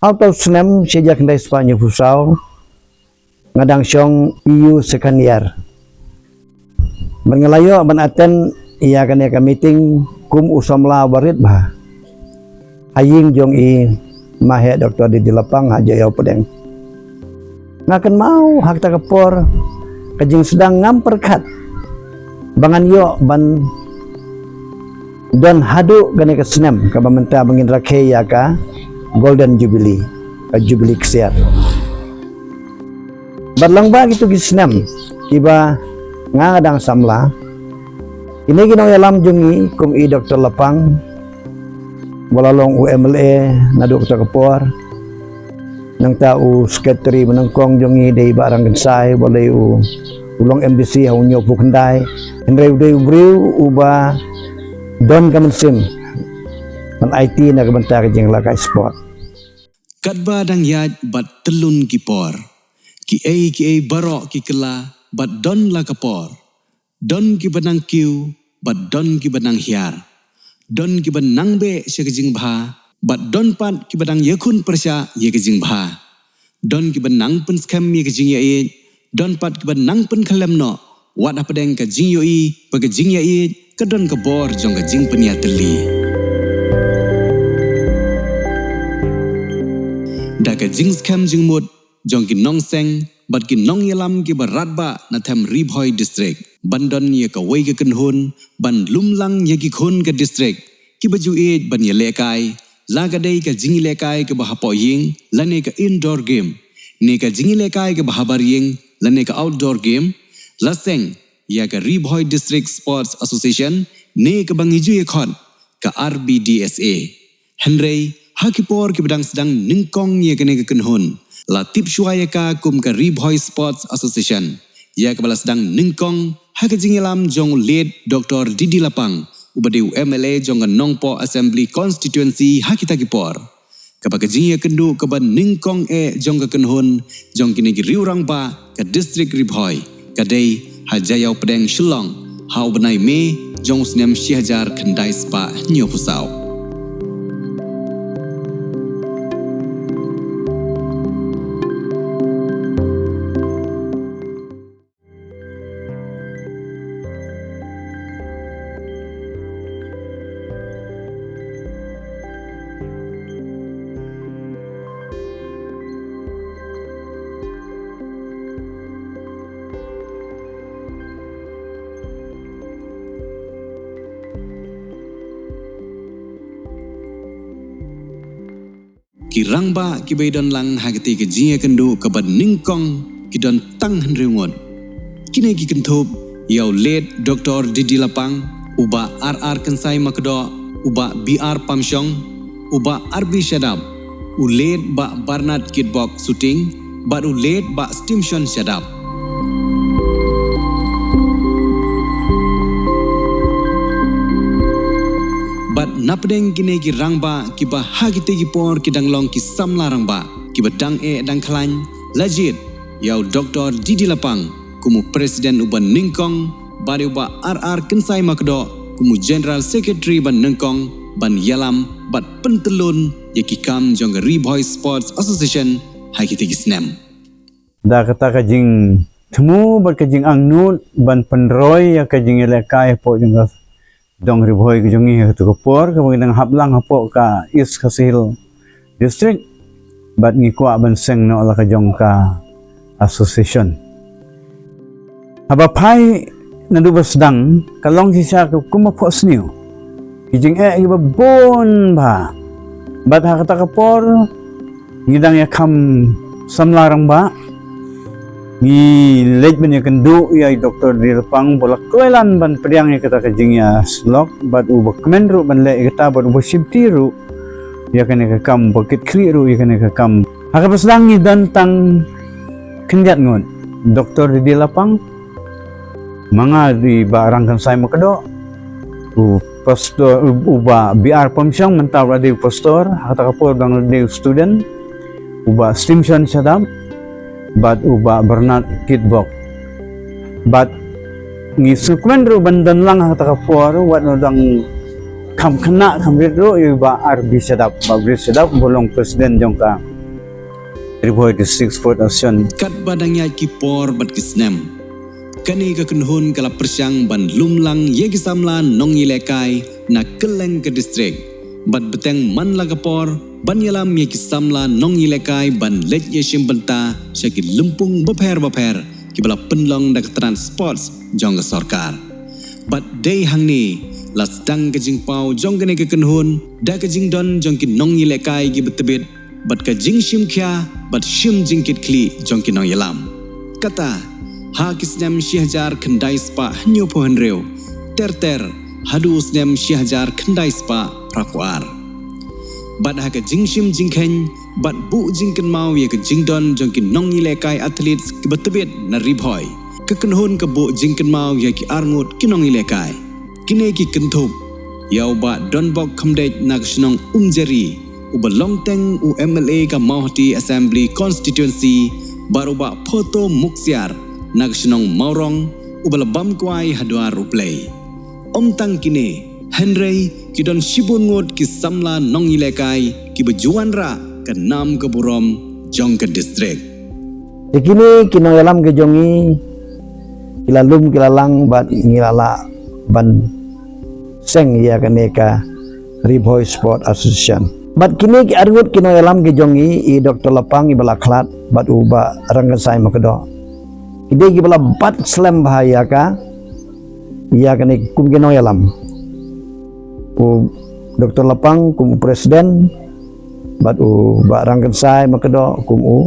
Out of snem sejak dari Spanyol Fusau ngadang syong EU second year. Mengelayo ban aten ia kan meeting kum usamla warit bah. Haying jong i mahe doktor di lapang haja yo pedeng. Ngakan mau hak takapor kajing sedang ngamperkat. Bangan yo ban dan hadu gane ke snem ka bamenta bangin rakhe ya ka Golden Jubilee, Jubilee kesiar. Berlang ba gitu gisnem, kiba ngadang samla. Ini ginaw yalam jungi kum i Dr. Lapang, walalong UMLA na Dr. Kapor, nang tau sekretary menengkong jungi day barang gensay, walay ulong MDC haunyo pukenday, henry uday ubriw uba don kamansim, man IT na kabanta kajing lakay sport. Kadba dang yaj bat telun kipor. Ki ai barok ki kela bat don la kapor. Don ki banang kiu bat don ki banang hiar. Don ki banang be se kejing bha bat don pat ki banang yakun persya ye kejing bha. Don ki banang pen skam ye kejing ye don pat ki banang pen khalem no. Wat apa deng ka jing yo i pa kejing ye ka don ka bor jong ka jing pen ya teli. Daga jing skam jing mut jong ki nong seng bat ki nong yalam ki barat ba na tham Ribhoi district bandon ye ka wei ka kenhun ban lumlang ye ki khun ka district ki baju e ban ye lekai laga dei ka jing lekai ka bahapo ying lane ka indoor game ne ka jing lekai ka bahabar ying lane ka outdoor game laseng ya ka Ribhoi district sports association ne ka bangiju ye khon ka RBDSA henry hakipor ki bedang sedang ningkong ye kene ke kenhun la tip shuaya ka kum ka Ribhoi Sports Association ya ka bala sedang ningkong hakajingilam jong lead Dr. Didi Lapang ubade UMLA jong nongpo assembly constituency hakita kipor kapakajing ye kendu ka ban ningkong e jong ka kenhun jong kini ki riurang ba ka district Ribhoi kadai hajayau pedeng shillong hau benai me jong snem Syihajar khandai spa nyo pusau. Ki rangba ki baydon lang hagati ke jinga kendu ke bad ningkong ki don tang hendringon. Kine ki kentup yaw led Dr. Didi Lapang uba RR Kensai Makdo uba BR Pamsyong uba RB Shadab u led ba Barnard Kidbok Shooting ba u led ba Stimson Shadab. Bat napdeng kine ki rangba ki ba hagite ki por ki danglong ki samla rangba ki badang e dang klan legit yaw Dr. Didi Lapang kumu presiden uban ningkong bari uba RR Kensai Makdo kumu general secretary ban ningkong ban yalam bat pentelun yaki kam jong Ribhoi Sports Association hagite ki snem da kata kajing temu bat kajing angnut ban penroy ya kajing elekai po jong dong Ribhoi ke jongi tu kapor ke bang haplang hapo ka East Kasil district bat ngikwa banseng no ala ka jong ka association aba pai nadubas dang kalong sisa ka kumapo sniu kijing iba bon ba bat hakata kapor ngidang ya kam samlarang ba ni late ban ya kendu ya Dr. Didi Lapang bolak kuelan ban priang ya kata kajing ya slok bat uba kemendru ban le kata bat uba sibtiru ya kene ka kam bakit kliru ya kene ka kam hakapas lang ni dantang kenjat ngon Dr. Didi Lapang mga di barang Kensai Makdo u pastor uba BR Pamsyong mentaw radio pastor hata kapor bang radio student uba Stimson Shadab bat uba Bernard Kidbok bat ngisukmen ro bandan lang hata kapor wat no dang kam kena kam ro uba RB Shadab bolong presiden jong ka Riboy District Sport Association. kat badangnya ki por bat ki snem. Kani ka kunhun kala persyang ban lumlang ye ki samla nong ilekai na keleng ke distrik. Bat beteng man la kapor ban yalam ye ki samla nong ilekai ban let ye shimbenta syaki lempung baper ki bala penlong dak transport jong ka sarkar. Bat day hangni las dang ke jing pau jong kene ke kunhun da ke jing don jong ki nong ilekai ki betebit bat ka jing shim kya bat shim jing kit kli jong ki nong yalam. Kata ha kisnem syahjar kendai spa hanyo pohan reu ter hadu usnem syahjar kendai spa prakuar bat ha ka jingshim jingkhen bat bu jingken mau ye ka jingdon jongkin nong ilekai athletes ke betebet na ribhoy ke kenhon ke bu jingken mau ye ki arngut ki nong ilekai kine ki kenthop yau ba don bok khamdej na ksnong umjeri uba longteng u MLA ka Mauhati Assembly Constituency baruba photo muksiar nagsinong maurong ubala bamkwai hadwar uplay omtang kine Henry kidon shibun ngot ki samla nong ilekai ki bejuan ra ke nam ke burom jong ke distrik. Ikini kinong yalam ke jongi kilalum kilalang bat ngilala ban seng ya kaneka Riboy Sport Association. Bat kini ki argut kinong yalam ke jongi i Dr. Lapang i balaklat bat uba rangasai makedo. Kide ki bala bat slam bahaya ka ia kene kum keno yalam u Dr. Lapang kum presiden bat u ba rangkan sai makedo kum u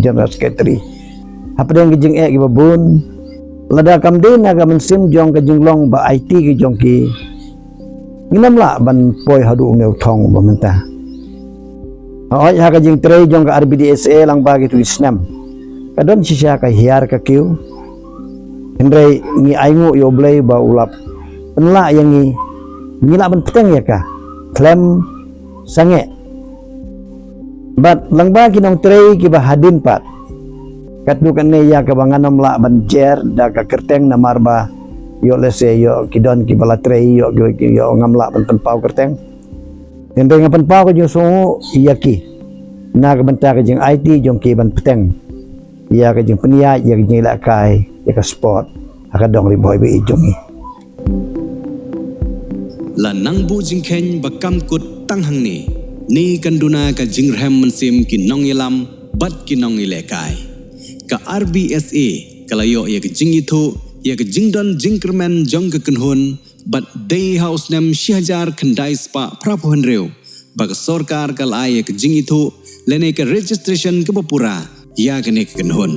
general secretary apa yang gijing ki babun lada kam de naga mensim jong ke jinglong ba IT ki jong ki nginam la ban poi hadu ngeu thong ba menta oi ha ka jing tre jong ka RBDSA lang bagi tu isnam kadon sisya ka hiar ka kiu Hendrai ngi aingu yo blay ba ulap penla yang ngi ngila ban peteng ya ka klem sange bat lang ba kinong trei ki ba hadin pat katdu kan ne ya ka banganom la ban jer da ka kerteng na marba yo lese yo kidon ki bala trei yo ngamla ban penpau kerteng Hendrai ngapan pau ko jo sungu iya ki na ka banta ka jing IT jong ki ban peteng ya ka jing penia ya ka jing lakai ya ka sport akadong Riboy be ijongi La nang bu jingkhen bakam kut tang hangni ni kanduna ka jingrhem mensim ki nong yalam bat ki nong ilekai ka RBSA kalayo ya ka jingithu ya ka jingdon jingkermen jong ka kenhun bat day house nem syahjar khandai spa prapohan reu bag sarkar kal ay ka jingithu lene ka registration ka bapura ya ka ne ka kenhun.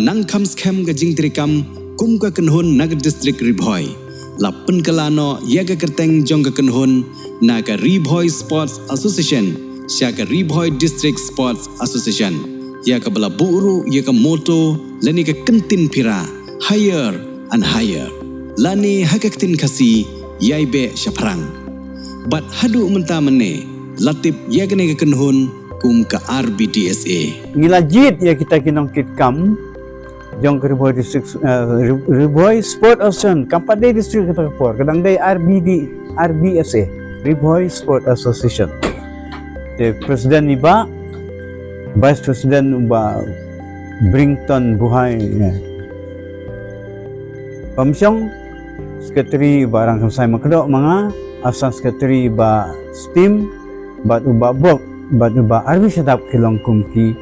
Nang kham skem ga jing trikam kum ka kenhun nag district Riboy la penkalano ya ga kerteng jong ka kenhun na ka Riboy Sports Association sya ka Riboy District Sports Association ya ka bala buru ya ka moto lani ka kentin pira higher and higher lani hakaktin kasi yai be syaphrang bat hadu menta mene latip ya ga ne ka kenhun kum ka RBDSA Ngilajit ya kita kinong kitkam jong ke Riboy District Riboy Sport Association Kampade District kita kapor kadang day RBSA Riboy Sport Association the Presiden iba Vice President uba Brington Buhay Pamsyong Sekretary barang kamsay makedok mga asang sekretary ba STEAM bat uba bok bat uba arbi sedap kilong kumki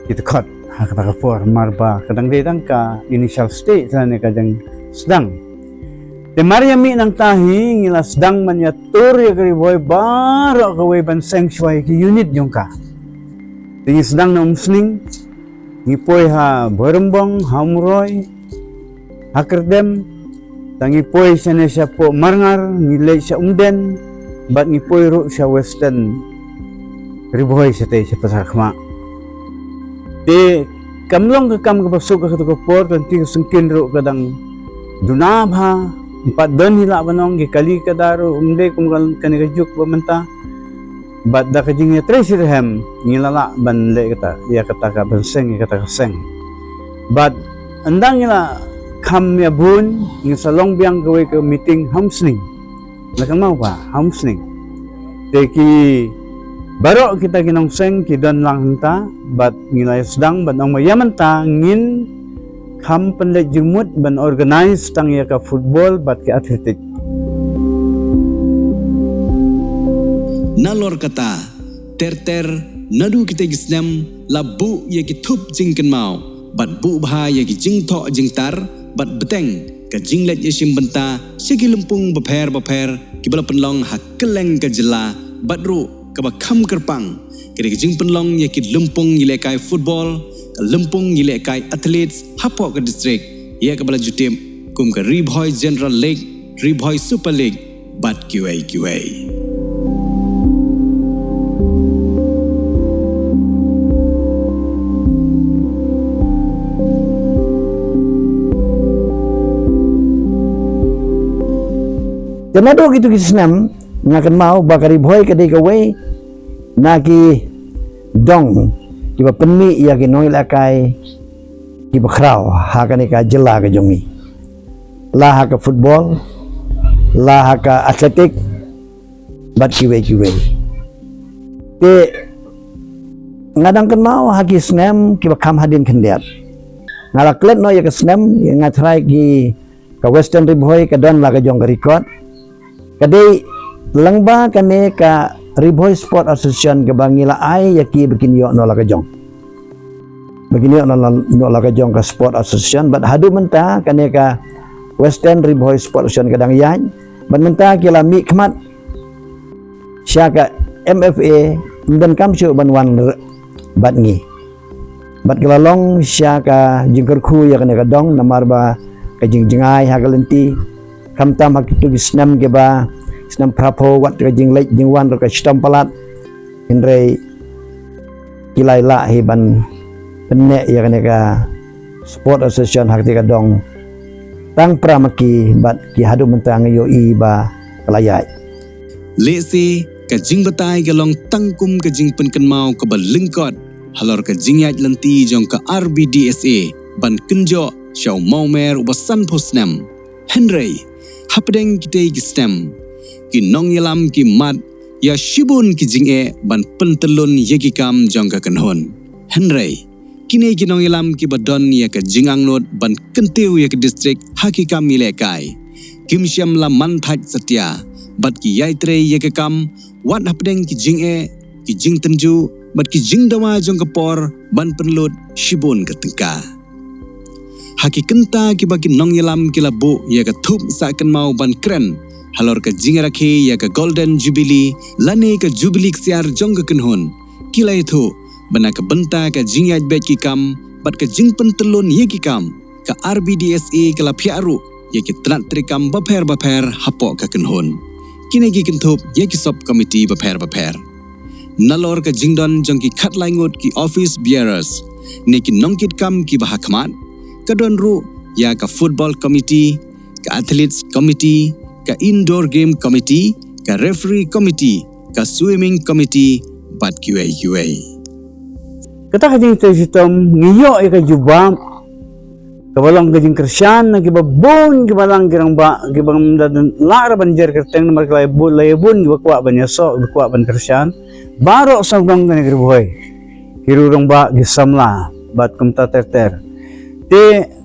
kita cut kata kapor marba kadang datang ka initial stage sana kadang sedang te Mariami nang tahi ngila sedang manyatur ya Riboy baro kaway ban sanctuary ki unit yung ka tingi sedang na umsning ngipoy ha Borembong Hamroy Hakerdem tangipoy siya na siya po Marngar ngilay siya Umden bat ngipoy ro siya Western Riboy siya tayo siya pasakma te kamlong kakam kapasok ka kapor kanti sungkin ro kadang dunabha empat don hila banong gikali kadaro umde kum kani kajuk pamenta bat da kajing ya treasure hem ngilala banle kata ya kata ka banseng ya kata kaseng bat andang ngila kam ya bun ng salong biang gaway ka meeting hamsning Lakan mau pa, hamsning. Teki baro kita kinongseng kidan lang hanta, bat ngilay sedang bat ang mayaman ta ngin kam penlet jumut ban organize tang ya ka football bat ke atletik. Nalor kata, ter nadu kita gisnem labu ya ki thup jingken mau, bat bu bha ya ki jing tho jing tar, bat beteng ka jinglet ya simbenta, segi lempung bapher ki bala penlong ha keleng ka jela, bat ru ka ba kham kerpang, kiri jing penlong ya ki lempung yile kai football, ka lempung yile kai athletes hapo ka district, ya ka bala jutim kum ka Ribhoy General League, Ribhoy Super League, bat QA. Janado gitu kisnam ngakan mau bakari boy kadai kawai naki dong kiba penmi ya ki noil akai kiba khrau hakani ka jela ka jongi lah ka football lah ka atletik bat kiwe te ngadang kan mau haki snam kiba kam hadin kendiat ngalaklet no ya ka snam ya ngatrai ki ka Western Ribhoy ka don la ka jong ka record kadai langba kane ka Ribhoy Sport Association ke bangila ai yaki begini yo no laka jong begini yo no laka jong ka Sport Association but hadu menta kane ka Western Ribhoy Sport Association kadang yan ban menta kila mi khmat syaka MFA dan kamsyu ban wan bat ngi bat kelalong syaka jingker khu ya kane ka dong namar ba ka jingjingai hagalenti kamtam hakitu gisnam ke ba senam prapo wat ka jing lek jing wan ka stam palat indre kilai la hiban penne ya kane ka Sport Association hakti ka dong tang pramaki bat ki hadu mentang yo i ba kalayai lesi ka jing batai ka long tangkum ka jing penken mau ka balingkot halor ka jing yat lenti jong ka RBDSA ban kenjo shaw maumer ubasan posnam Henry hapdeng kitay gistem ki nong yalam ki mat ya shibun ki jinge ban pentelun yegi kam jong ka kanhon Henry kini ki nong yalam ki badon ya ka jingang not ban kentiu ya ka district haki kam mile kai kim syam la man thaj satya bat ki yaitre ya ka kam wat hapdeng ki jinge ki jing tenju bat ki jing dawa jong ka por ban penlut shibun ka tengka haki kenta ki bagi nong yalam ki labu ya ka thup sa kan mau ban kren halor ka jinga rakhe ya ka golden jubilee lane ka jubilee ksiar jong ka kanhon kilai thu bana ka benta ka jinga bet ki kam bat ka jing pentelun ye ki kam ka RBDSA ka la phiaru ye ki trat trikam bapher hapo ka kanhon kine ki kinthup ye ki sub committee bapher nalor ka jingdon jong ki khat laingot ki office bearers ne ki nongkit kam ki bahakmat kadon ru ya ka football committee ka athletes committee ka indoor game committee ka referee committee ka swimming committee bat QA Kata kajing sitom ngiyo ka jubam kabalang kajing Krisyan na kibabon kibalang kirang ba kibang dadan lara banjer kerteng na layabon gibakwa ban yaso gibakwa ban Krisyan baro sa gang kani Ribhoy kirurong ba gisamla bat kumta ter te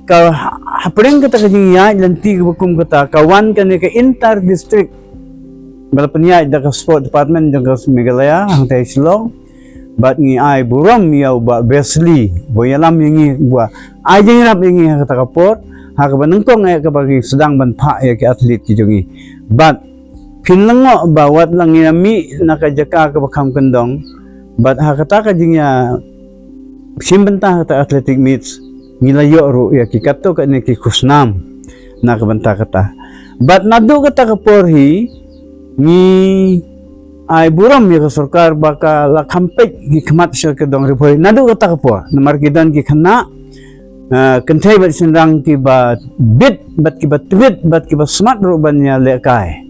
ka hapring kata kajing ya lanti gibakum kata kawan kani ka inter district balapnya da ka sport department jang ka Meghalaya ang tay Silong bat ngi ay buram yaw ba Wesley boyalam yang gua ay jeng rap yang kata kapor ha ka banengkong ay ka bagi sedang ban pa ya ki atlet ki jongi bat pinlango bawat lang yami nakajaka ka bakam kendong bat ha kata ka jing ya simbenta kata athletic meets nilayo ro ya ki kato ka ni ki kusnam nakabanta kata bat nadu kata kaporhi ni ay buram ya sarkar baka la kampek gi khamat sel ke dong Ribhoy nadu kata kapo namar kidan ki khana kentai bat sendang ki bat bit bat ki bat tweet bat ki bat smart ro ban ya lekai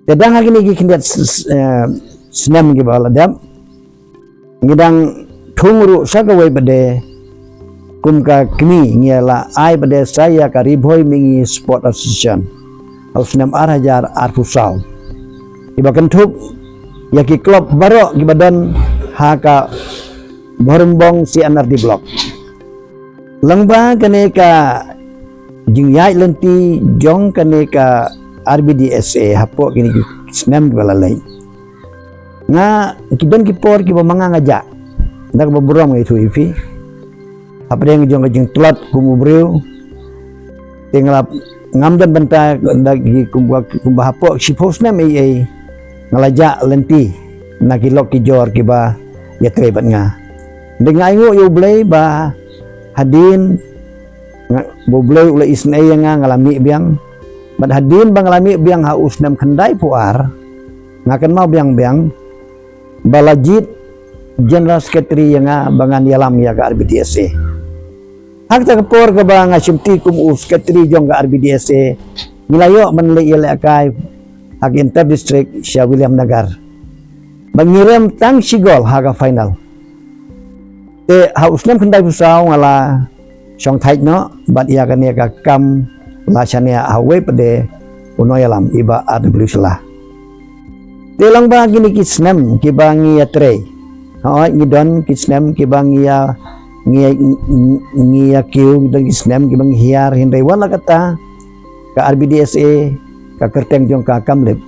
Tedang lagi ni kindiat senam gi bala dam. Ngidang thungru sagawai bade kumka kini ngiala ai bade saya ka Ribhoi Mingi Sport Association. Au senam arhajar arfusal. Iba kentup yaki klub baro gi badan haka Borumbong si anar di blok. Langba kane ka jingyai lenti jong kane ka RBDSA hapo kini senam gi bala lain. Nga kidon kipor ki manga ngaja. Ndak baburang itu ifi. Apa yang jong telat kumubreu. Tinggal ngamdan benta dagi kumba hapo sipos nam ai ngalaja lenti nakilok ki jor ki ba ya trebat nga. Dengan ayo yo blay ba hadin bo blay ula isnay nga ngalami biang. Bad hadin bang ngalami biang haus nam kendai puar. Ngakan mau biang-biang balajit General Secretary yang bangan yalam ya ke RBDSA. Hak tak kepor ke bang asyumti kum Secretary jong ke RBDSA. Milayo menli ile akai hak inter district Syah William Nagar. Mengirim tang sigol hak final. Te hausnem kendai pusau ngala syong thait no bat ia kan ia kam lasania hawe pede uno yalam iba RWSlah. Telang ba gini kisnem kibangi ya tre. Hoy ngidon kisnem kibangi ya ngiya kiu ngidon kisnem kibangi hiar hindai wala kata ka RBDSA ka kerteng jong ka kamlep.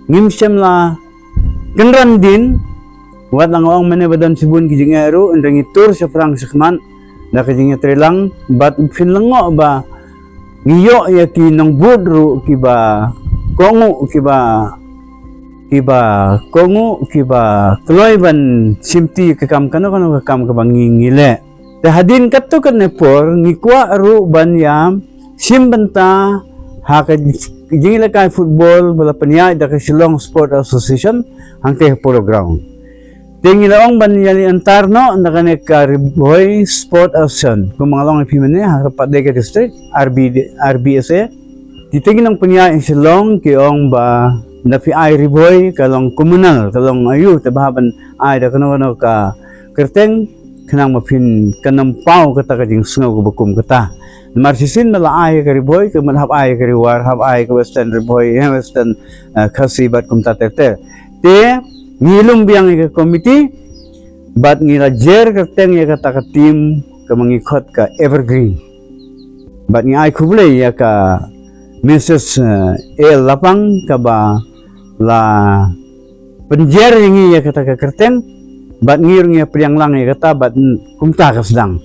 Ngimsyam la genran din wat lang awang mane badan sibun kijing ero endang itur sa perang sekman na kijing trelang bat finlango ba ngiyo ya ki nang budru kiba kongu kiba kongu kiba kloy ban simti kakam kano kakam kabang ngile te hadin katto kan por ngikwa ru ban yam simbanta haka jingila kay football bala panya da kay Silong Sport Association hangke polo ground. Tingilaong banyali antarno na kane ka Ribhoi Sport Association kung mga long ipimene haka Padega District RBSA. Titingin ang panya in Silong kiong ba napi ay Ribhoi kalong komunal kalong ayu tabahaban ay da kano ka kerteng kanang mapin kanang pau kata kajing sungaw kubukum kata. Marsisin malaay ka Ribhoi, kumanhap ay ka Riwar, hap ay ka Western Ribhoi, Western Khasi bat kum tater. Te ngilum biang ka committee, bat ngila jer ka teng ya kata ka team ka mangikot ka Evergreen. Bat ngi ay kublay ya ka Mrs. El Lapang ka ba la penjer ngi ya kata ka kerteng, bat ngir ngi priang lang ya kata bat kumta ka sedang.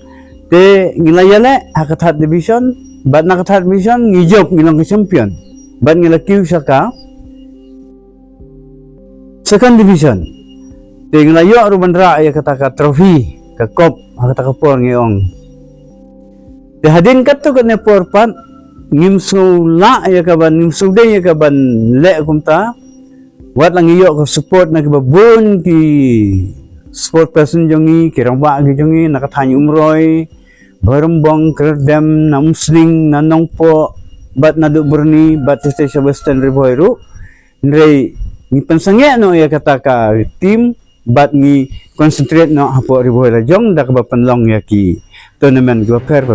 Te ngilayale hakatat division bat nakatat division ngijok ngilang ke champion bat ngilakiw siya ka second division te ngilayo ruban ra ay kata ka trophy ka cup hakata ka por ngiyong te hadin katto kan porpan ngimso la ay ka ban ngimso de ka ban le kumta wat lang iyo ka support na kibabun ki sport person jongi kirang ba gi jongi nakatany umroy Borumbong kerdem na musling na nongpo bat na duburni bat sa Western Ribhoi ru nrei ni pansangya no ya kata ka team bat ni concentrate no hapo Ribhoi la jong da ka panlong ya ki tournament go fair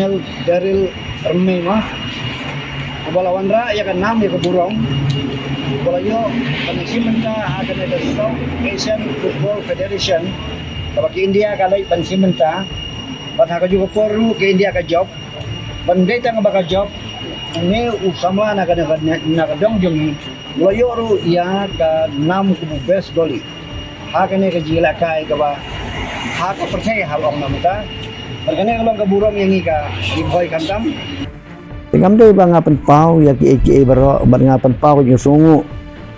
Colonel Daryl Remema. Bola Wandra ya kan nam ya ke Burong. Bola yo panisiman ka akan ada South Asian Football Federation. Kapag India kalay panisiman ka. Pat haka juga poru ke India ka job. Pandai tang baka job. Ini usama na kadong jong. Bola yo ru ya ka nam ku best goalie. Haka ne ka jila kai ka ba. Haka percaya hal orang namuta. Perkane kalau ka Burong yang ika di boy kantam. Tingam doy ba nga panpaw ya ki aka baro ba nga panpaw yung sungu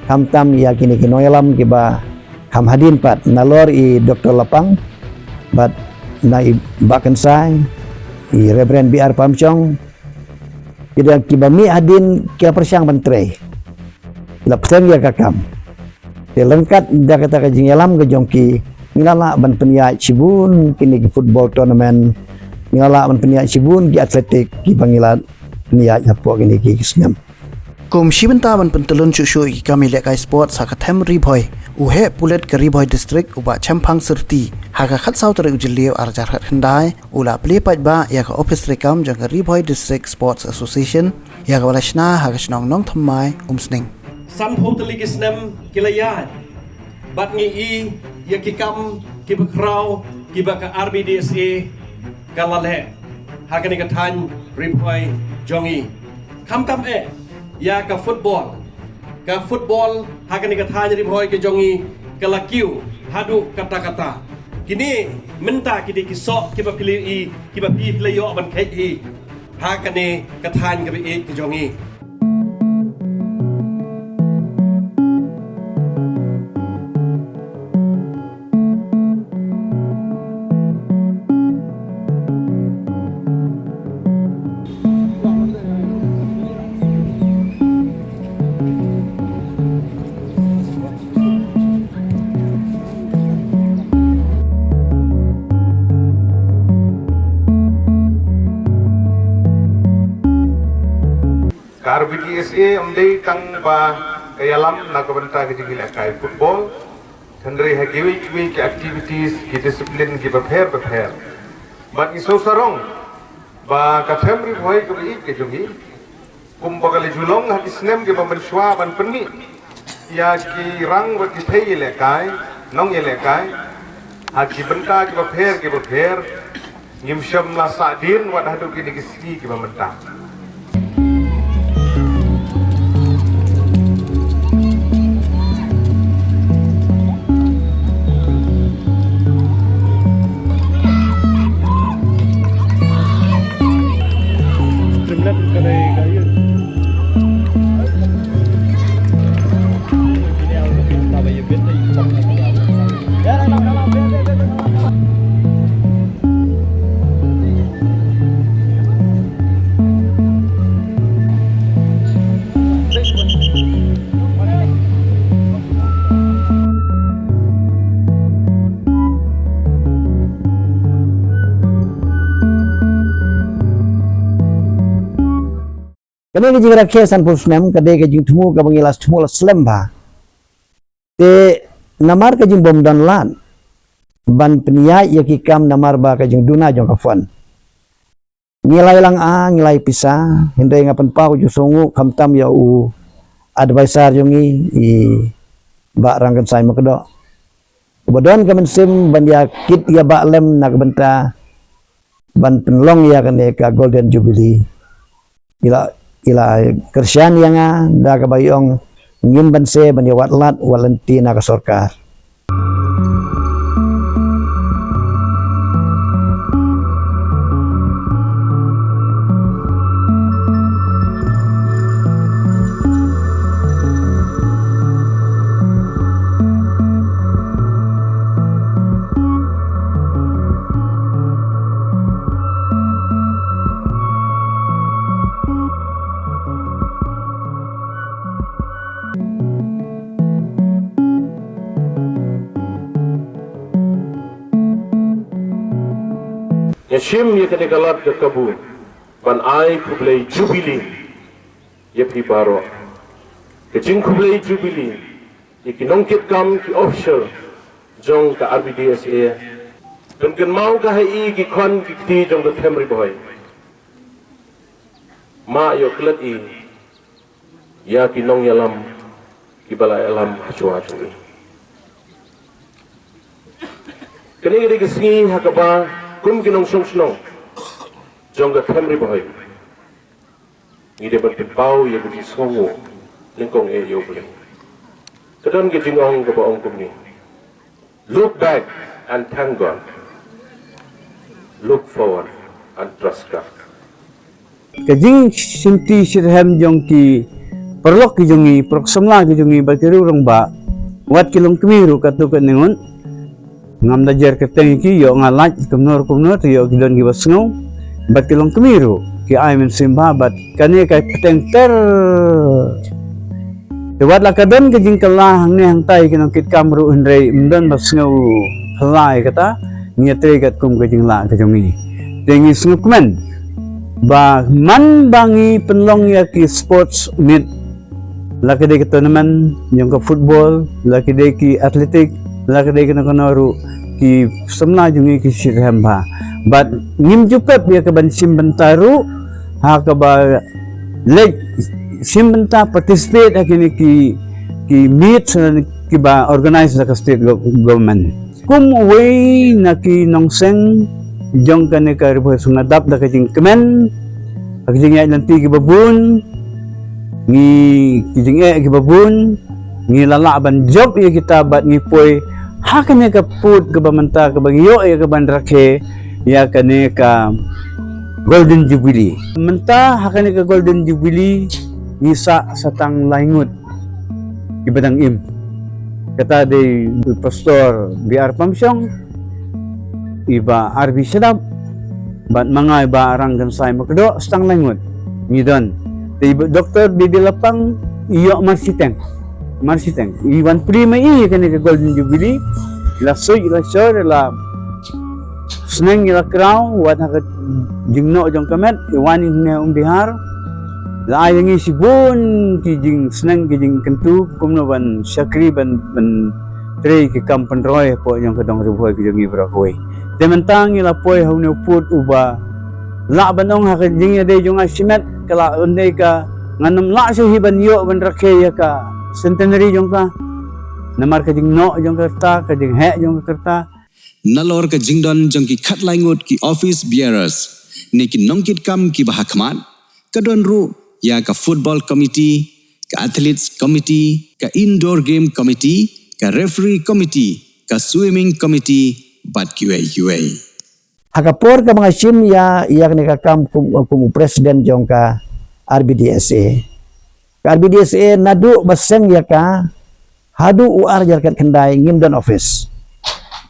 kamtam ya kini kinoyalam ki ba kam hadin pat nalor i Dr. Lapang bat na i Bakansay i Reverend BR Pamchong kida ki ba mi hadin ki persyang bantre ila peseng ya kakam lengkat da kata ka jingyalam ke jongki ngala ban penya Cibun kini ki football tournament ngala ban penya Cibun ki atletik ki bangilat niat nyapo kini kisnem. Kum Shibentaban pentelun cucu kami lekai sport sakatem riboy. Uhe pulet ke riboy district uba Champang serti. Haka khat sau tere ujiliu arjar khat hendai. Ula pelipat ba ya ke office rekam jang ke riboy district sports association. Ya ke walashna haka shnong nong thamai umsning. San hoteli kisnem kilayat. Bat ngi i ya kikam kibakrau kibaka RBDSA kalale. Haka ni katan riboy jongi kam ya ka football hakani ka thanya ri bhoy ke jongi kalakiu hadu kata-kata kini minta kidi kisok kiba pilih kiba pilih yo ban khai hi hakani ka thanya ka bi ke jongi RBDSA amdei tang ba kayalam na kabanta ki jigila kai football thandri ha giwi ki activities ki discipline ki prepare but iso sarong ba kathemri bhoi ki ke jungi kum bagale julong ha kisnem ki bamanshwa ban penni ya ki rang ba ki thei le kai nong ye le kai ha ki banta ki prepare ngimsham la sadin wa hadu ki diski ki bamanta. Kami ke jing rakyat san pulsnem kade ke jing tumu ke bangilas tumu la slemba. Te namar ke jing bom dan lan. Ban penia ya kikam namar ba ke jing duna jong kafan. Ngilai lang ngilai pisa hindai ngapan pau ju songu kamtam ya advisor jongi i ba rangkan sai makedo. Kemudian kemen sim ban ya kit ya ba lem nak benta ban penlong ya kene ka Golden Jubilee. Ila kersian yang da kabayong ngin banse bani watlat walanti na kasorkar. Yashim ye kene galat ke kabu ban ai kublai Jubilee ye pi baro ke jing kublai Jubilee ye kinong kit kam ki official jong ka RBDSA dan ken mau ka hai ki kon ki ti jong the temri boy ma yo klet I ya kinong yalam kibala alam hachua chui kini gede kesini hakaba kum kinong song snong jongga Temri boy ngide bertipau ya budi songo lingkong yo boleh kedon gede ngong ke baong kum ni look back and thank God, look forward and trust God. Kajing sinti sirhem jong ki perlok ki jongi proksamla ki jongi bakiru rong ba wat kilong kemiru katu keningun ngam dajar keteng ki yo ngalat kumnor tu yo kilon ki basngo bat kilong kemiru ki ay men simba bat kani kay peteng ter Tewat lah kadon kajing kalah ni hang tai kinong kit kamru hendrai mdon basngo halai kata nyetre kat kum kajing la kajongi tengi snukmen ba man bangi penlong ya ki sports meet laki de tournament yung ka football laki de ki atletik laki de kana konoru ki samla jungi ki sirham ba but ngim jupep ya ka ban simbentaru ha ka ba leg simbenta participate akini ki meet ki ba organize sa state government kum way na ki nongseng jong kane ka ribo sungadap da kajing kemen kajing ay nanti ki babun ni kijing ki babun ni lalaban job ya kita bat ni poy ha kane ka put ka bamanta ka bagyo ya ka bandrakhe ya kane ka golden jubilee menta ha kane ka golden jubilee ngisa satang laingut ibadang im kata de pastor BR Pamsyong iba RB Sedap bat mga iba arang gansay makdo stang laingut ngidon de Dr. Bibi Lapang iyo marsiteng iwan prima I kani ka golden jubilee la soy la sure la sneng ila kraw wat ha jingno jong kamet iwani ne bihar la ayangi sibun kijing senang kijing kentu kumno ban syakri ban tre ki kampan roy po yang kadang riboy kijing ibrakoi tementang ila poy haune put uba la banong ha kijing ade jong asimet kala unde ka nganam la so hiban yo ban rakhe ya ka centenary jong ka namar kijing no jong kerta kijing he jong kerta nalor ka jingdon jong ki khat laingot ki office bearers ne ki nongkit kam ki bahakmat kadon ru ya ka football committee, ka athletes committee, ka indoor game committee, ka referee committee, ka swimming committee, bat QA. Hakapor ka mga sim ya ni ka kam kum presiden jong ka RBDSA. Ka RBDSA nadu baseng ya ka hadu UR jarkat kendai ngimdon office.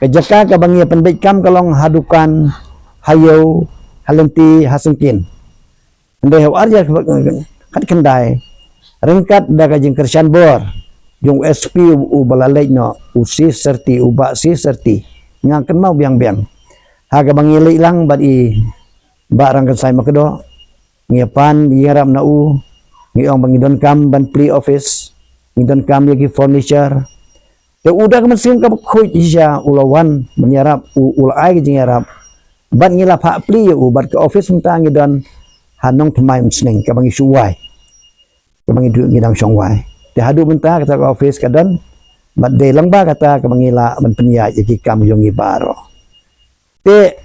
Ka jaka ka bangi pendek kam kalong hadukan hayo halenti hasengkin. Ndai UR jar kat kendai ringkat da kajing kersian bor jong SP u balalay no u si serti u ba si serti ngangken mau biang-biang haga bangili lang bad I barang kan say makdo ngiapan iarap na u ngiong bangidon kam ban plea office ngidon kam yagi furniture te udah mesin ka khoy isya ulawan menyarap ulai kajing yarap ban ngilap hak plea u bad ke office mta ngidon hanong temai msning ka bangi suwai ka bangi duit ngidang songwai te hadu menta kata ka office kadan bat de lang ba kata ka bangila ban penya yagi kam yongi baro te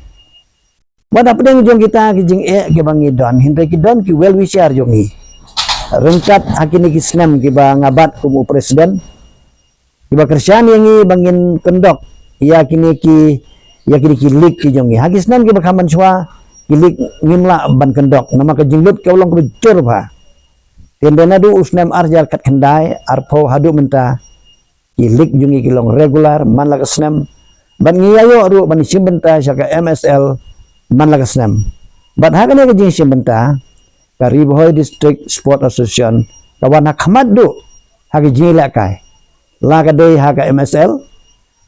wada pedeng jong kita kijing ke bangi don hindai ki don ki well wisher jongi rengkat hakini ki snam ki ba ngabat kumu presiden ki ba kersian yangi bangin kendok ya kini ki lik ki jongi haki snam ki ba kaman chwa kilik ngimla ban kendok nama kejinglut ke ulang kebecur ba tendena du usnem arjal kat kendai arpo hadu menta kilik jungi kilong regular man la kesnem ban ngiayo ru ban simbenta syaka MSL man la kesnem ban hagane kejing simbenta ka Riboy District Sport Association kawana khamat du hagi jila kai la kadai haga MSL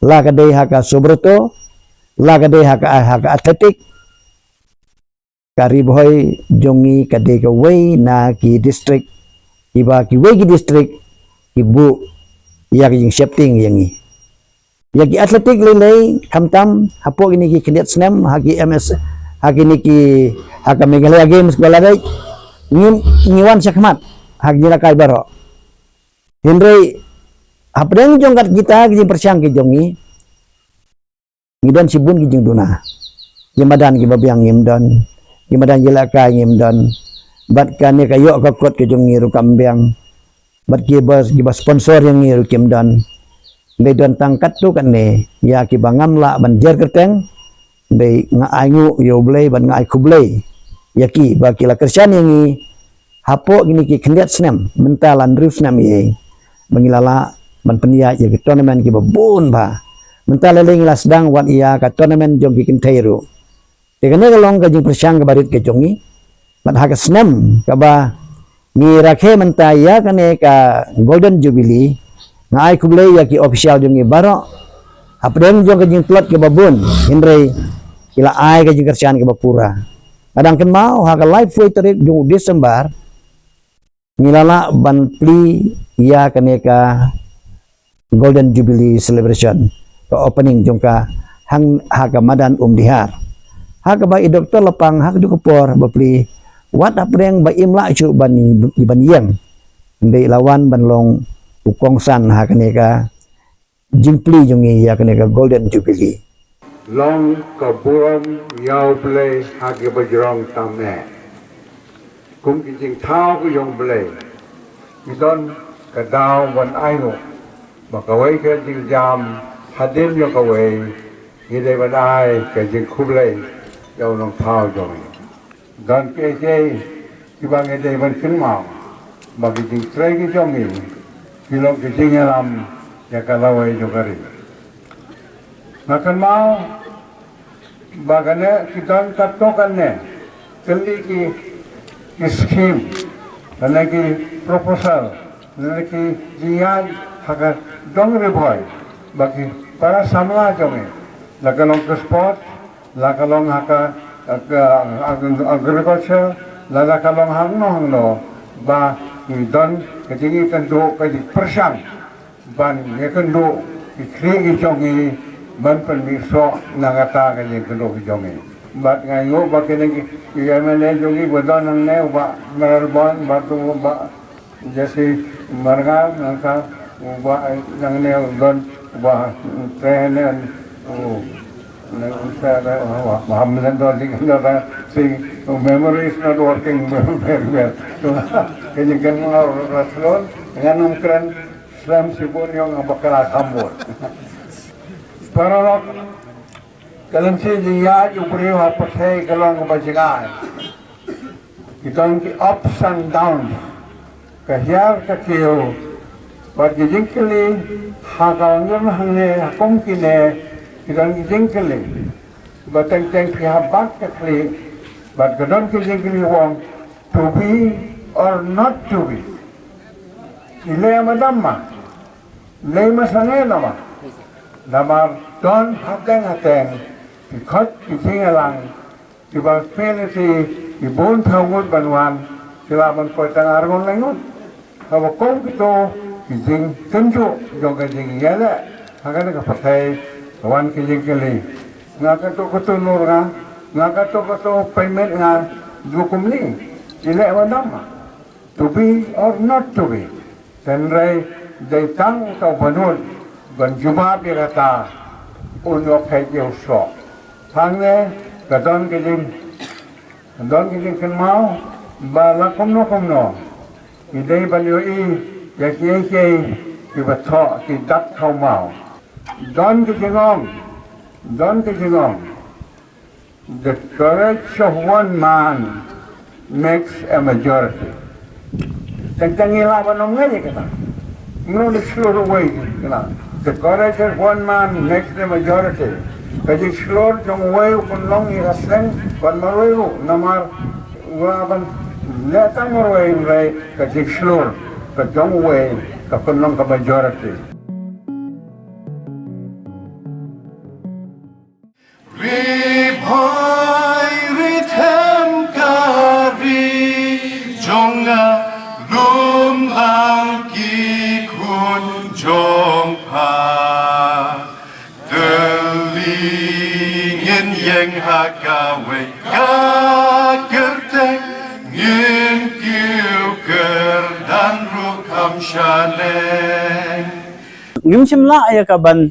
la kadai haga Sobroto la kadai haga atletik Riboy jongi kadai ka way na ki district iba ki way ki district ibu ya ki shifting yangi ya ki atletik lelai kamtam hapo ini ki kendiat snem hagi MS hagi ni ki haga Meghalaya Games balagay ngiwan syakmat hak jila kai baro Henry apdeng jongkat kita gijing persyang ke jongi ngidon sibun gijing duna gimadan gibabiang ngimdon gimadan jila kai ngimdon bat kane kayo kakot ke jongi rukambiang bat gibas sponsor yang ngiru kimdon bedon tangkat tu kan ne ya kibangam la banjer kerteng be ngaangu yo blay ban ngai kublay yaki ba kila kersian yang i hapo gini ki kendiat senam mentalan rif senam ye mengilala ban penia ya ke tournament ki babun ba mentala ling la sedang wat ia ka tournament jong ki kentairu tegane kalong ka jing persyang ka barit ke jongi ban hak senam ka ba ni rakhe mentaya kane ka golden jubilee ngai kublay ya ki official jongi baro apdeng jong ka jing plot ke babun hindre kila ai ka jing kersian ke bapura kadang kan mau hak live way tarik jong Desember ngilala ban pli ya kaneka golden jubilee celebration ke opening jongka hang haka madan dihar haka ba doktor lapang hak dukupor bapli wat apreng ba imla chu bani ban yang ndai lawan ban long ukongsan haka neka jingpli jongi ya kaneka golden jubilee long kaburam yau blay hagi bajrong tamne kum kijing thao ku yong blay idon kadao wan aino makawai ka jing jam hadin yo kawai ide ban ai ka jing kublay yau nong thao jong don ke je kibang ide ban kin mau bagi jing trai ki jong ni kilong kijing alam ya kalawai jogari makan mau bagane kita katokan ne kali ki scheme kali ki proposal kali ki jian haka dong reboy bagi para samla jome lakalong ke sport lakalong haka agriculture lakalong hangno ba don ketingi kendo kadi persang ban ye kendo ikri jongi ban permiso nagata kaya kendo jongi bat ngayo ba kene ki MLA jongi bodon nang ne ba meralbon batu ba jasi marga nangka ba nang ne don ba trenen nang usara Muhammad don dikanda si memory is not working very well so kaya kan rasulon dengan keren Islam sibun yung bakala kambot Pero kalam si jiya upri wa pathe kalong bajigan itong ki ups and downs kahyar ka kiyo but jingkili hakawang hangne hakong kine itong jingkili batang tang ki habak ka kli but kadon ki jingkili wong to be or not to be ile madamma le masanena ma Damar don hateng ikot isingalang iba penalty ibon thawut banwan sila man potang argon langon hawa kong kito kijing tenjo jong kijing yala hagan ka patay kawan kijing kali nga kato nur nga kato payment nga dukumli ile wadama to be or not to be tenray daytang utaw banun ban juma birata unyo khayo so hangne gadon kijing kan mau bala komno idei banyo i yakye ki batho ki dak thau mau don kijingong the courage of one man makes a majority tangtangila banong ngaji kita no the slow way kita the courage of one man makes the majority. Kasi slur jong way kunlong iraseng ban marway namar waban letang marway ray kasi slur ka jong way ka kunlong ka majority. Riboy ritem kari jonga lumang ki kun jong Yang hakawe ka kerteng ngin shaneng ngimsim la ya ka ban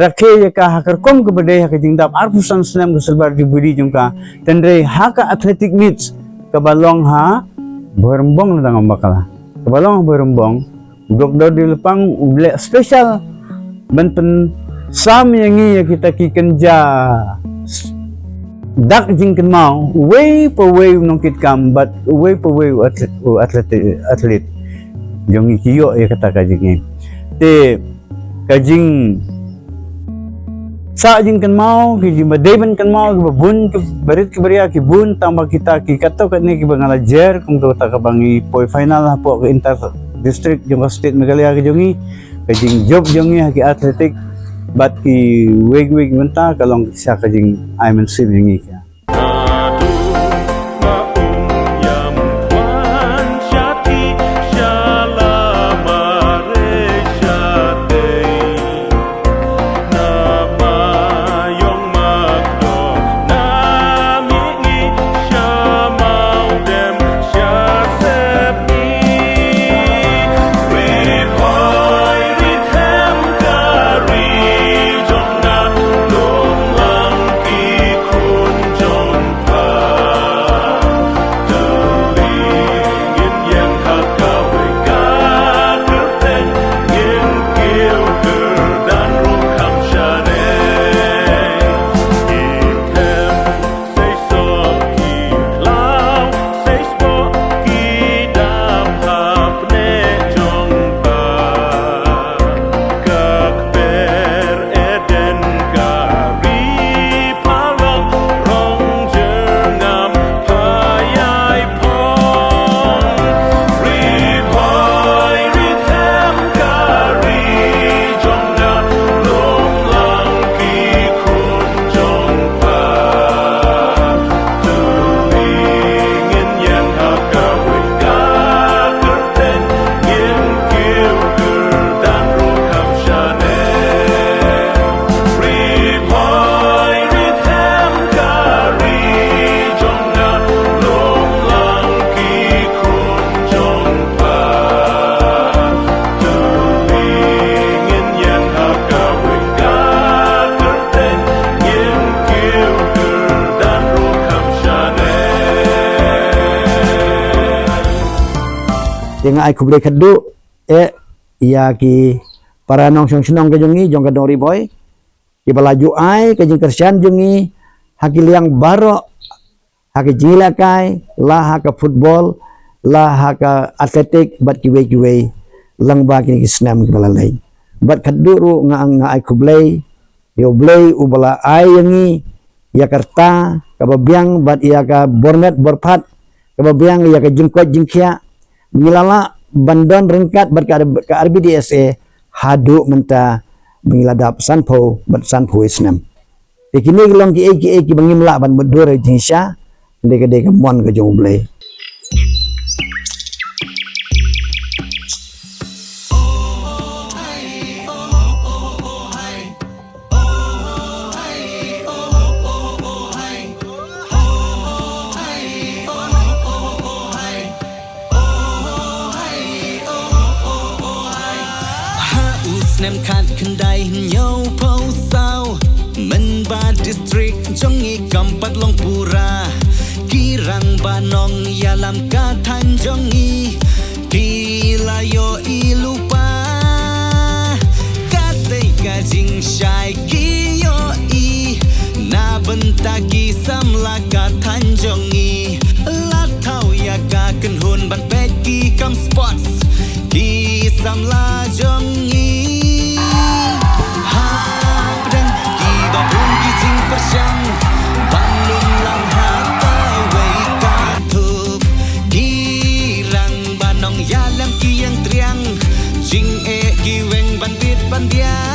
rakhe ya ka hakar kom ke bade ka jingdap arpusan snem ke selbar di budi jungka tendre haka athletic meets ka balong ha berembong na bakala ka balong berembong doktor di lepang ble special benten sam yang ya kita ki kenja dak jingken mau way per way nongkit kam but way per way atlet jongi kiyo ya kata kajing te kajing sa jing kan mau ki badeban kan mau ki bun ki barit ki baria ki bun tambah kita ki kato kat ni ki bangalajer kum to ta ka bangi poi final hapo ke inter district jong state Meghalaya ki jongi kajing job jongi ki atletik bat ki weg menta kalong sa kajing aimen sim jongi ki Dengan ai kubre kadu ia ki para nong senong ke jongi jong kadong riboy ki balaju ai ke jing kersian jongi haki liang baro haki jilakai lah haka football lah haka atletik bat ki we lang ba ki snam ki balalai bat kadu ru nga ai kublei yo blei ubala ai yangi ya karta kababiang bat ia ka bornet borpat kababiang ia ka jingkot jingkia mengilala bandon ringkat berka RBDSA hadu menta mengiladap sanpo bat sanpo isnam ikini gelong ki ki bangimla ban bedur jinsya ndeke mon ke jong blei nem khat khandai nhau phau sao men ba district jongi kampat long pura kirang banong yalam ka than jongi pilayo ilupa kate ka jing shai ki yo i na benta ki samla ka than jongi la thau ya ka kan hun ban pet ki kam sports ki samla jongi Persiang Bandung lang hatai wei katup Kirang banong yalam ki yang triang Jing ki weng bandit bandia